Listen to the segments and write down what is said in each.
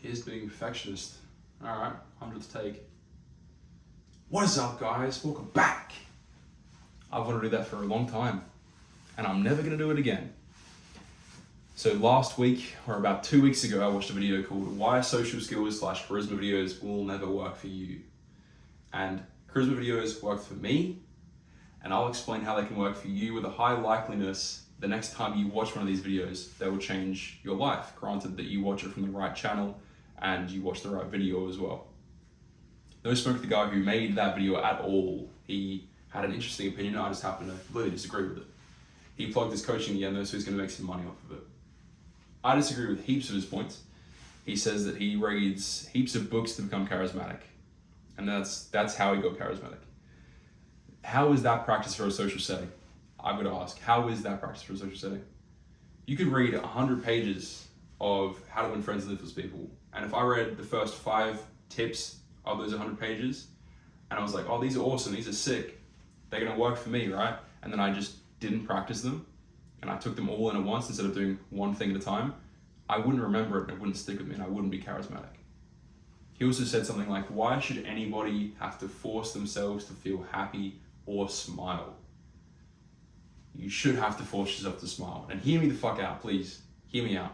Here's being a perfectionist. Alright, 100th take. What is up, guys? Welcome back. I've wanted to do that for a long time, and I'm never going to do it again. So last week, or about 2 weeks ago, I watched a video called Why Social Skills / Charisma Videos Will Never Work For You. And charisma videos worked for me, and I'll explain how they can work for you with a high likeliness the next time you watch one of these videos, they will change your life, granted that you watch it from the right channel and you watch the right video as well. No smoke with the guy who made that video at all. He had an interesting opinion, I just happen to completely disagree with it. He plugged his coaching again though, so he's going to make some money off of it. I disagree with heaps of his points. He says that he reads heaps of books to become charismatic, and that's how he got charismatic. How is that practice for a social setting? I've got to ask, how is that practice for a social setting? You could read 100 pages of how to win friends and influence people, and if I read the first 5 tips of those 100 pages, and I was like, oh, these are awesome, these are sick, they're going to work for me, right? And then I just didn't practice them, and I took them all in at once instead of doing one thing at a time, I wouldn't remember it and it wouldn't stick with me and I wouldn't be charismatic. He also said something like, why should anybody have to force themselves to feel happy or smile? You should have to force yourself to smile. And hear me the fuck out, please. Hear me out.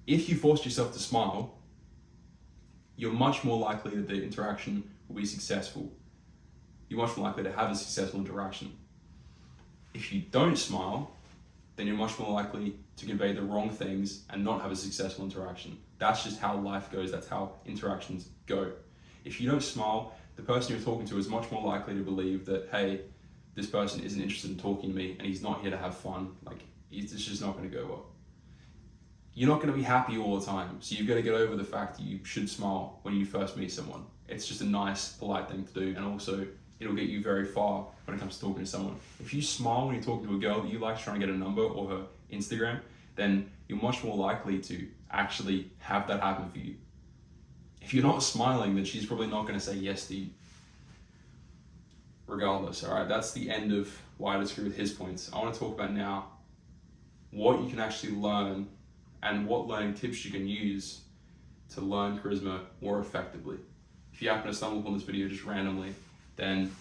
If you force yourself to smile, you're much more likely that the interaction will be successful. You're much more likely to have a successful interaction. If you don't smile, then you're much more likely to convey the wrong things and not have a successful interaction. That's just how life goes. That's how interactions go. If you don't smile, the person you're talking to is much more likely to believe that, hey, this person isn't interested in talking to me and he's not here to have fun. Like, it's just not going to go well. You're not going to be happy all the time. So you've got to get over the fact that you should smile when you first meet someone. It's just a nice, polite thing to do. And also, it'll get you very far when it comes to talking to someone. If you smile when you're talking to a girl that you like trying to get a number or her Instagram, then you're much more likely to actually have that happen for you. If you're not smiling, then she's probably not going to say yes to you. Regardless, all right, that's the end of why I disagree with his points. I want to talk about now what you can actually learn and what learning tips you can use to learn charisma more effectively. If you happen to stumble upon this video just randomly, then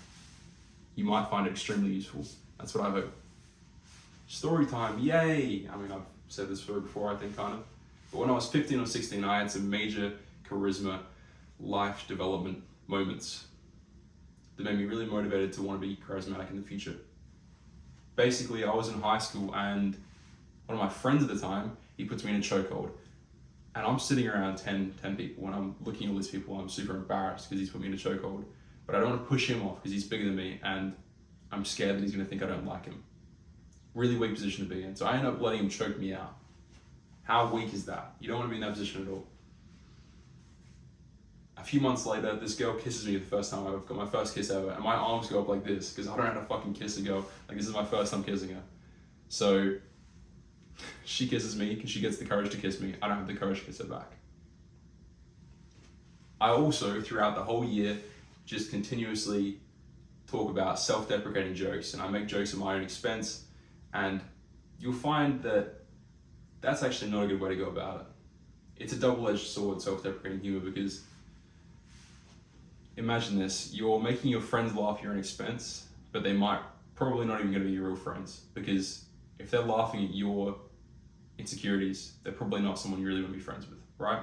you might find it extremely useful. That's what I hope. Story time, yay! I mean, I've said this before, I think, kind of. But when I was 15 or 16, I had some major charisma life development moments that made me really motivated to want to be charismatic in the future. Basically, I was in high school and one of my friends at the time, he puts me in a chokehold. And I'm sitting around 10 people and I'm looking at all these people and I'm super embarrassed because he's put me in a chokehold. But I don't want to push him off because he's bigger than me and I'm scared that he's going to think I don't like him. Really weak position to be in. So I end up letting him choke me out. How weak is that? You don't want to be in that position at all. A few months later, this girl kisses me the first time. I've got my first kiss ever, and my arms go up like this because I don't know how to fucking kiss a girl. Like, this is my first time kissing her. So she kisses me because she gets the courage to kiss me. I don't have the courage to kiss her back. I also, throughout the whole year, just continuously talk about self-deprecating jokes, and I make jokes at my own expense, and you'll find that that's actually not a good way to go about it. It's a double-edged sword, self-deprecating humor, because imagine this, you're making your friends laugh at your own expense, but they might probably not even going to be your real friends, because if they're laughing at your insecurities, they're probably not someone you really want to be friends with, right?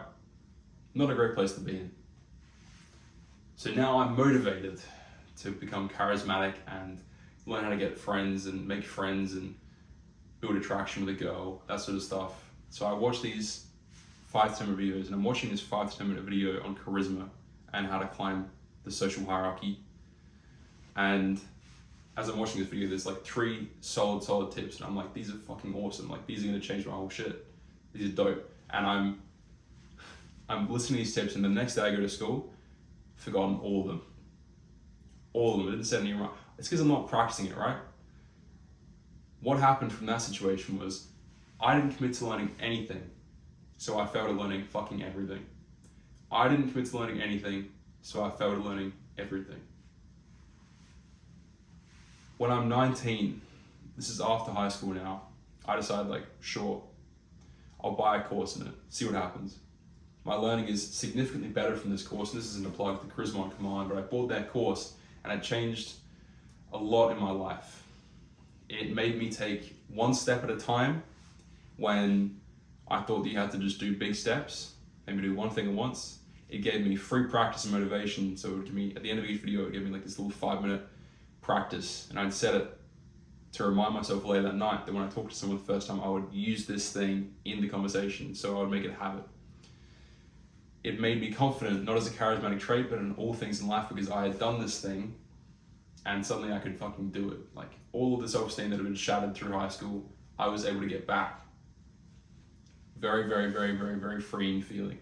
Not a great place to be in. So now I'm motivated to become charismatic and learn how to get friends and make friends and build attraction with a girl, that sort of stuff. So I watch these 5 to 10 minute videos, and I'm watching this 5 to 10 minute video on charisma and how to climb the social hierarchy. And as I'm watching this video, there's like 3 solid tips, and I'm like, these are fucking awesome. Like, these are gonna change my whole shit. These are dope. And I'm listening to these tips, and the next day I go to school, forgotten all of them. All of them. I didn't say anything wrong. It's because I'm not practicing it, right? What happened from that situation was I didn't commit to learning anything, so I failed at learning fucking everything. I didn't commit to learning anything, so I failed at learning everything. When I'm 19, this is after high school now, I decided, like, sure, I'll buy a course in it, see what happens. My learning is significantly better from this course. This isn't a plug to Charisma on Command, but I bought that course and it changed a lot in my life. It made me take one step at a time when I thought that you had to just do big steps, maybe do one thing at once. It gave me free practice and motivation. So it would give me, at the end of each video, it would give me like this little 5-minute practice, and I'd set it to remind myself later that night that when I talked to someone the first time, I would use this thing in the conversation, so I would make it a habit. It made me confident, not as a charismatic trait, but in all things in life, because I had done this thing and suddenly I could fucking do it. Like all of the self-esteem that had been shattered through high school, I was able to get back. Very, very, very, very, very freeing feeling.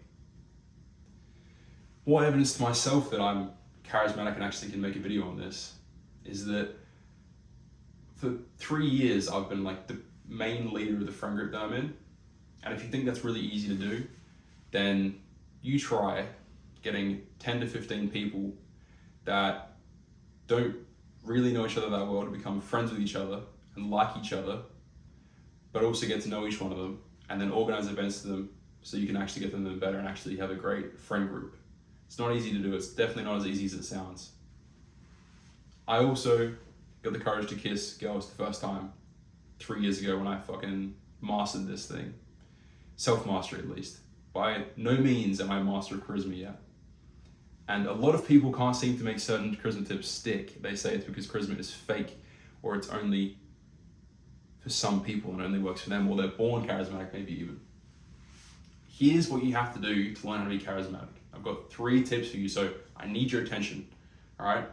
What evidence to myself that I'm charismatic and actually can make a video on this is that for 3 years, I've been like the main leader of the friend group that I'm in. And if you think that's really easy to do, then you try getting 10 to 15 people that don't really know each other that well to become friends with each other and like each other, but also get to know each one of them, and then organize events to them so you can actually get them to know better and actually have a great friend group. It's not easy to do. It's definitely not as easy as it sounds. I also got the courage to kiss girls the first time 3 years ago when I fucking mastered this thing. Self-mastery, at least. By no means am I a master of charisma yet. And a lot of people can't seem to make certain charisma tips stick. They say it's because charisma is fake, or it's only for some people and only works for them, or they're born charismatic maybe even. Here's what you have to do to learn how to be charismatic. I've got 3 tips for you, so I need your attention, all right?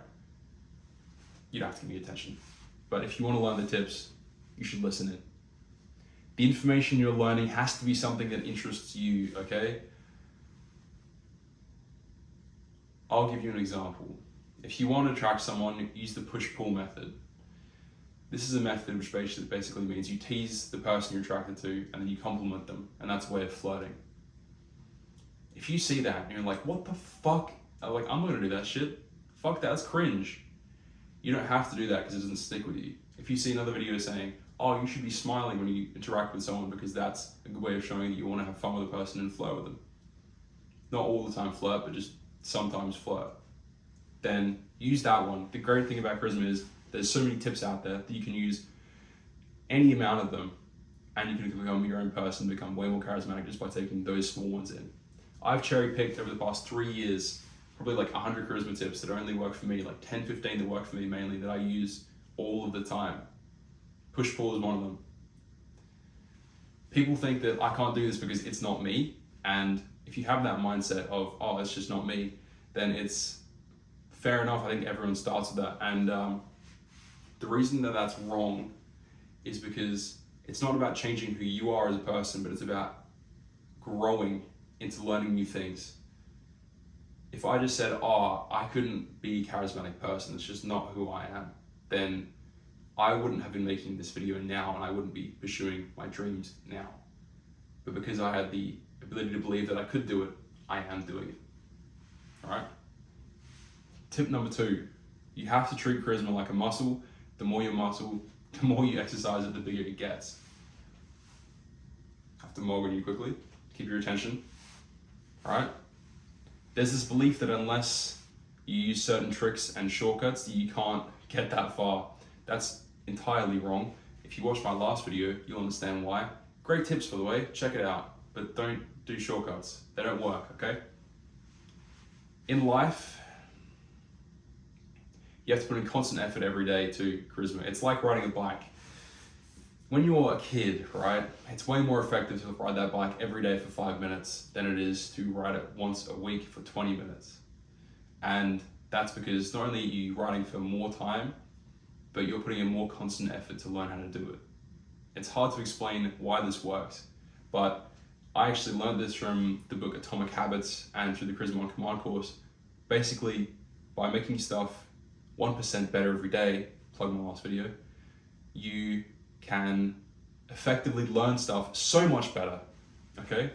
You don't have to give me attention. But if you want to learn the tips, you should listen in. The information you're learning has to be something that interests you, okay? I'll give you an example. If you want to attract someone, use the push-pull method. This is a method which basically means you tease the person you're attracted to and then you compliment them, and that's a way of flirting. If you see that and you're like, what the fuck? I'm like, I'm not gonna do that shit. Fuck that, that's cringe. You don't have to do that because it doesn't stick with you. If you see another video saying, oh, you should be smiling when you interact with someone because that's a good way of showing that you want to have fun with a person and flirt with them. Not all the time flirt, but just sometimes flirt. Then use that one. The great thing about charisma is there's so many tips out there that you can use any amount of them, and you can become your own person, become way more charismatic just by taking those small ones in. I've cherry picked over the past 3 years, probably like 100 charisma tips that only work for me, like 10, 15 that work for me mainly, that I use all of the time. Push-pull is one of them. People think that I can't do this because it's not me, and if you have that mindset of, oh, it's just not me, then it's fair enough. I think everyone starts with that, and the reason that that's wrong is because it's not about changing who you are as a person, but it's about growing into learning new things. If I just said, oh, I couldn't be a charismatic person, it's just not who I am, then I wouldn't have been making this video now and I wouldn't be pursuing my dreams now. But because I had the ability to believe that I could do it, I am doing it. All right? Tip number 2, you have to treat charisma like a muscle. The more you muscle, the more you exercise it, the bigger it gets. I have to mog on you quickly. Keep your attention. All right? There's this belief that unless you use certain tricks and shortcuts, you can't get that far. That's entirely wrong. If you watch my last video, you'll understand why. Great tips, by the way, check it out. But don't do shortcuts. They don't work, okay? In life, you have to put in constant effort every day to charisma. It's like riding a bike. When you're a kid, right, it's way more effective to ride that bike every day for 5 minutes than it is to ride it once a week for 20 minutes. And that's because not only are you riding for more time, but you're putting in more constant effort to learn how to do it. It's hard to explain why this works, but I actually learned this from the book Atomic Habits and through the Charisma on Command course. Basically, by making stuff 1% better every day, plug my last video, you can effectively learn stuff so much better, okay?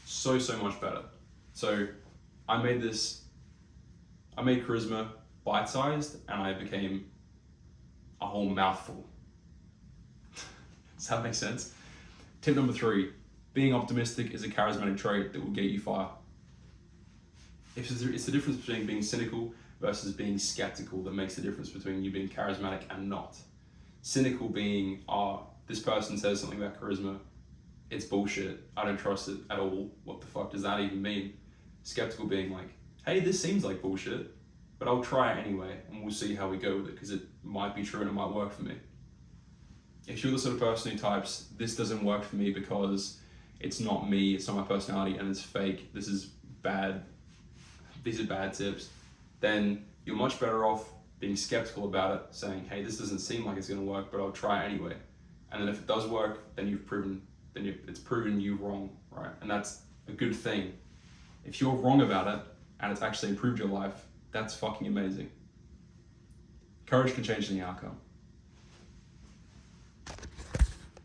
So much better. So I made charisma bite-sized and I became a whole mouthful. Does that make sense? Tip number 3, being optimistic is a charismatic trait that will get you far. It's the difference between being cynical versus being skeptical that makes the difference between you being charismatic and not. Cynical being, this person says something about charisma, it's bullshit, I don't trust it at all, what the fuck does that even mean? Skeptical being like, hey, this seems like bullshit, but I'll try it anyway, and we'll see how we go with it, because it might be true and it might work for me. If you're the sort of person who types, this doesn't work for me because it's not me, it's not my personality, and it's fake, this is bad, these are bad tips, then you're much better off being skeptical about it, saying, hey, this doesn't seem like it's going to work, but I'll try it anyway. And then if it does work, then it's proven you wrong, right? And that's a good thing. If you're wrong about it and it's actually improved your life, that's fucking amazing. Courage can change the outcome.